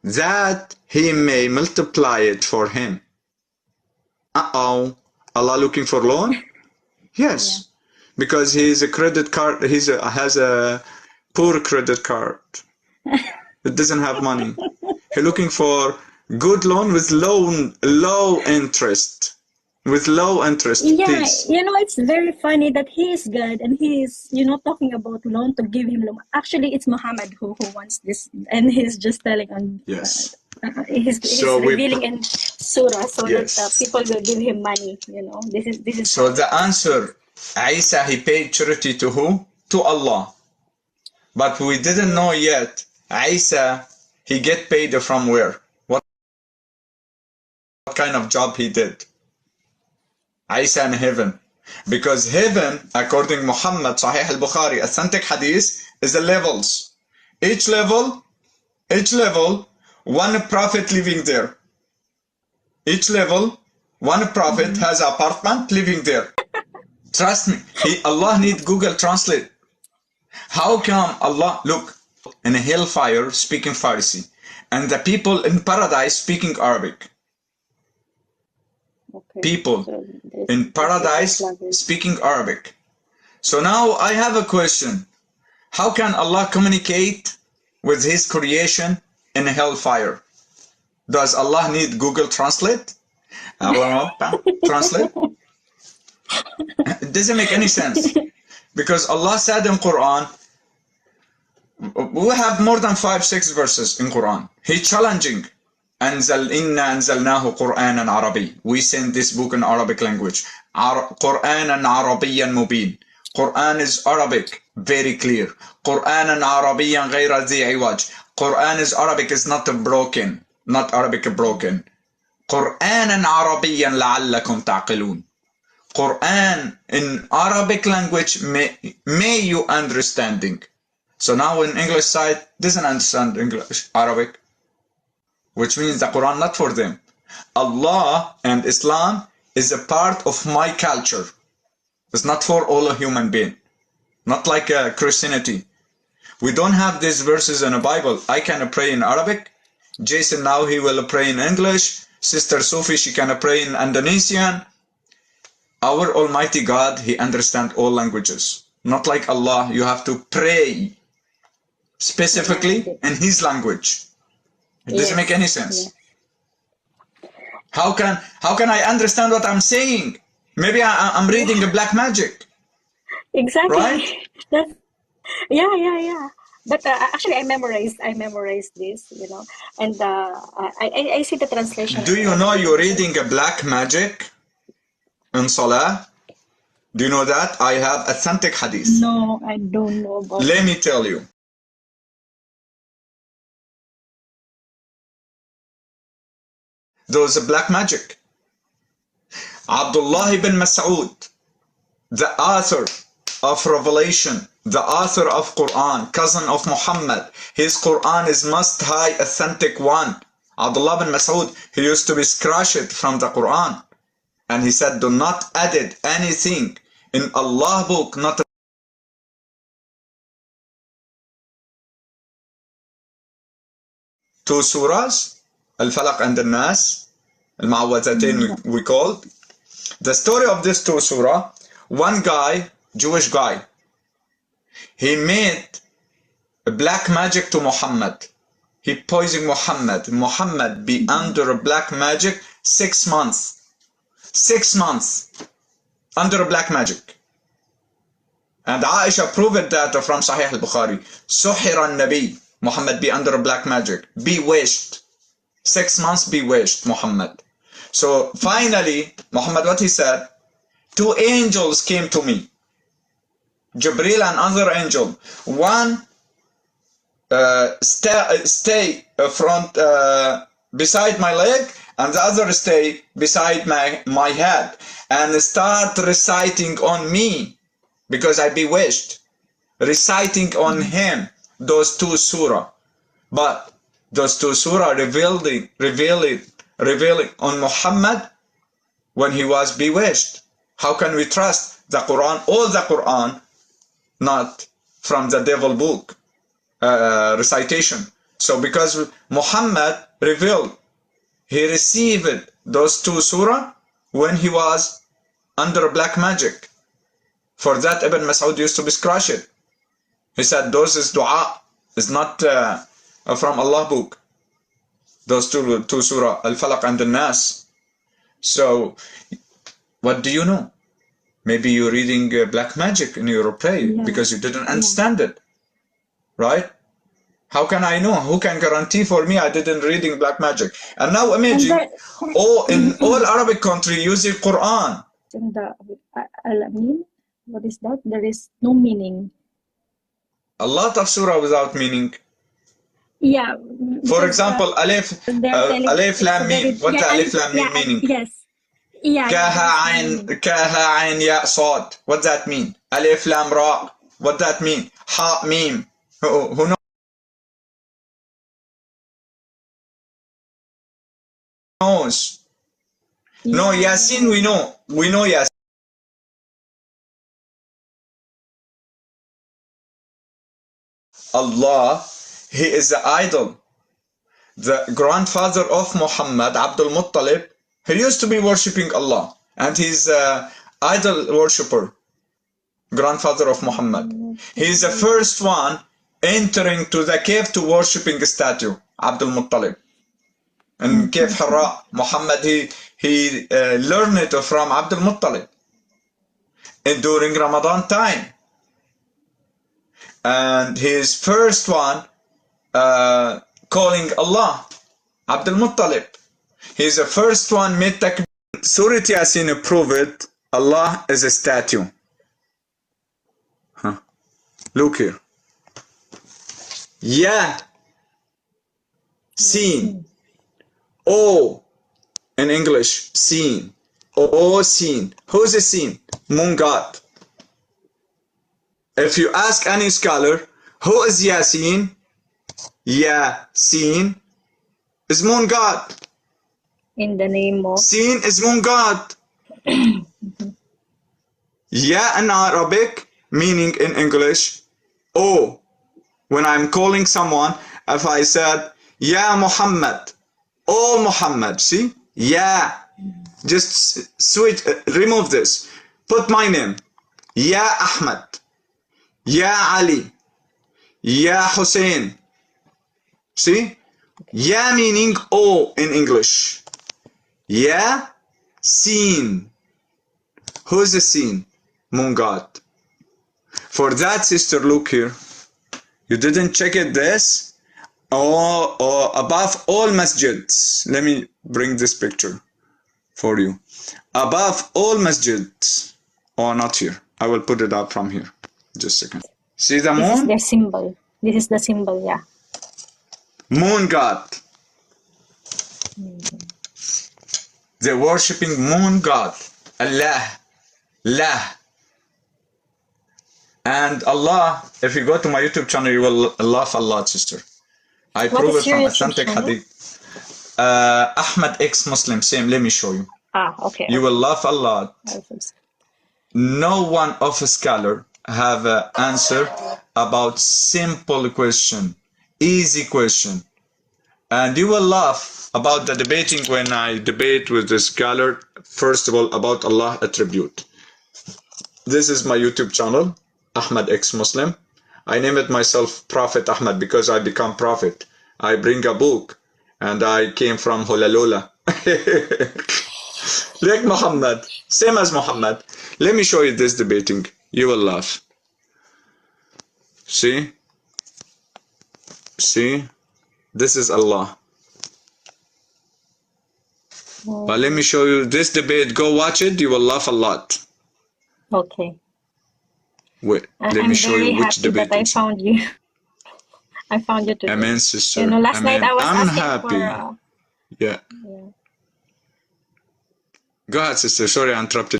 that He may multiply it for him. Uh-oh. Allah looking for loan? Yes. Yeah. Because he's a credit card, has a poor credit card. It doesn't have money. He's looking for good loan with low interest. With low interest, yeah, please. It's very funny that he is God and he is, talking about loan to give him loan. Actually, it's Muhammad who wants this, and he's just telling on. Yes. He's revealing in surah so yes. that people will give him money. This is. So the answer, Isa, he paid charity to who? To Allah. But we didn't know yet. Isa, he get paid from where? What kind of job he did? Isa in heaven. Because heaven, according Muhammad, Sahih al-Bukhari, authentic hadith, is the levels. Each level, one prophet living there. Each level, one prophet has an apartment living there. Trust me, Allah need Google Translate. How come Allah, look, in a hellfire speaking Farsi, and the people in paradise speaking Arabic? Okay. People in paradise speaking Arabic. So now I have a question. How can Allah communicate with His creation in hellfire? Does Allah need Google Translate? Translate? It doesn't make any sense. Because Allah said in Quran, we have more than 5-6 verses in Quran. He's challenging. إِنَّا أَنزَلْنَاهُ قُرْآنًا عَرَبِيًّا. We send this book in Arabic language. قُرْآنًا عَرَبِيًّا مُبِينًا. Quran is Arabic, very clear. قُرْآنًا عَرَبِيًّا غَيْرَ ذِي عِوَجٍ. Quran is Arabic, is not broken. Not Arabic broken. قُرْآنًا عَرَبِيًّا لَعَلَّكُمْ تَعْقِلُونَ. Quran in Arabic language may you understanding. So now in English side doesn't understand English, Arabic, which means the Quran not for them. Allah and Islam is a part of my culture. It's not for all a human being. Not like Christianity. We don't have these verses in the Bible. I can pray in Arabic. Jason now he will pray in English. Sister Sophie, she can pray in Indonesian. Our Almighty God, He understands all languages. Not like Allah, you have to pray specifically in His language. It doesn't make any sense. How can I understand what I'm saying? Maybe I'm reading a black magic. Exactly. Right? Yeah. But actually, I memorized this, and I see the translation. Do you know you're reading a black magic in Salah? Do you know that? I have authentic hadith. No, I don't know about Let me tell you. Those black magic. Abdullah ibn Mas'ud, the author of Revelation, the author of Quran, cousin of Muhammad. His Quran is most high, authentic one. Abdullah ibn Mas'ud, he used to be scratched from the Quran. And he said, do not edit anything in Allah book, not two surahs, Al-Falaq and Al-Nas, Al-Ma'awwazatayn we called. The story of this two surah, one guy, Jewish guy, he made a black magic to Muhammad. He poisoned Muhammad. Muhammad be under a black magic 6 months. 6 months under a black magic. And Aisha proved that from Sahih al-Bukhari. Suhira al-Nabi. Muhammad be under a black magic. Bewitched. 6 months bewitched Muhammad. So finally, Muhammad, what he said? 2 angels came to me. Jibril and another angel. One stay front beside my leg, and the other stay beside my head, and start reciting on me, because I bewitched, reciting on him those 2 surah. But those 2 surah revealing on Muhammad when he was bewitched. How can we trust the Quran, all the Quran, not from the devil book recitation? So because Muhammad revealed, he received those two surah when he was under black magic. For that, Ibn Mas'ud used to scratch it. He said, those is dua. It's not from Allah book. Those two surah, Al-Falaq and Al-Nas. So, what do you know? Maybe you're reading black magic in your prayer because you didn't understand it. Right? How can I know? Who can guarantee for me I didn't reading black magic? And now imagine, in all Arabic country using Quran. In the Al-Amin, what is that? There is no meaning. A lot of surah without meaning. Yeah. For example, Alif Lam Mim. What the Alif Lam Mim meaning? Yes. Yeah. Kaha Ain Ya Sad. What that mean? Alif Lam Ra. What that mean? Ha Mim. Who knows? No, Yasin we know. We know Yasin. Allah, he is the idol. The grandfather of Muhammad, Abdul Muttalib, he used to be worshipping Allah. And he's an idol worshipper. Grandfather of Muhammad. He is the first one entering to the cave to worshipping a statue, Abdul Muttalib. And Cave Hira, Muhammad, he learned it from Abdul Muttalib. And during Ramadan time. And his first one calling Allah, Abdul Muttalib. He's the first one made takbir. Surah Yasin proved Allah is a statue. Look here. Ya, seen. O in English, seen. O seen. Who's the seen? Moon God. If you ask any scholar, who is Yasin? Yasin is Moon God. In the name of? Seen is Moon God. Ya in Arabic, meaning in English, O. When I'm calling someone, if I said, Ya Muhammad, O Muhammad, see? Ya. Just switch, remove this. Put my name. Ya Ahmad. Ya Ali. Ya Hussein. See? Ya meaning O in English. Ya, seen. Who's the seen? Moon God. For that, sister, look here. You didn't check it this? Oh, above all masjids. Let me bring this picture for you. Above all masjids. Oh, not here. I will put it up from here. Just a second. See the moon? This is their symbol. This is the symbol, yeah. Moon God. They're worshipping Moon God. Allah. Allah. And Allah, if you go to my YouTube channel, you will laugh a lot, sister. I prove it from authentic hadith. Ahmad Exmuslim, same, let me show you. Okay. You will laugh a lot. No one of a scholar have an answer about simple question, easy question. And you will laugh about the debating when I debate with the scholar, first of all, about Allah attribute. This is my YouTube channel, Ahmad Exmuslim. I name it myself Prophet Ahmad because I become prophet. I bring a book and I came from Hulalola. Like Muhammad, same as Muhammad. Let me show you this debating. You will laugh. See? See? This is Allah. But let me show you this debate. Go watch it. You will laugh a lot. Okay. Wait, let me show you which debate. I found you. I found you today. Amen, sister. You know, last night I was I'm asking happy. for... Yeah. Go ahead, sister. Sorry, I interrupted.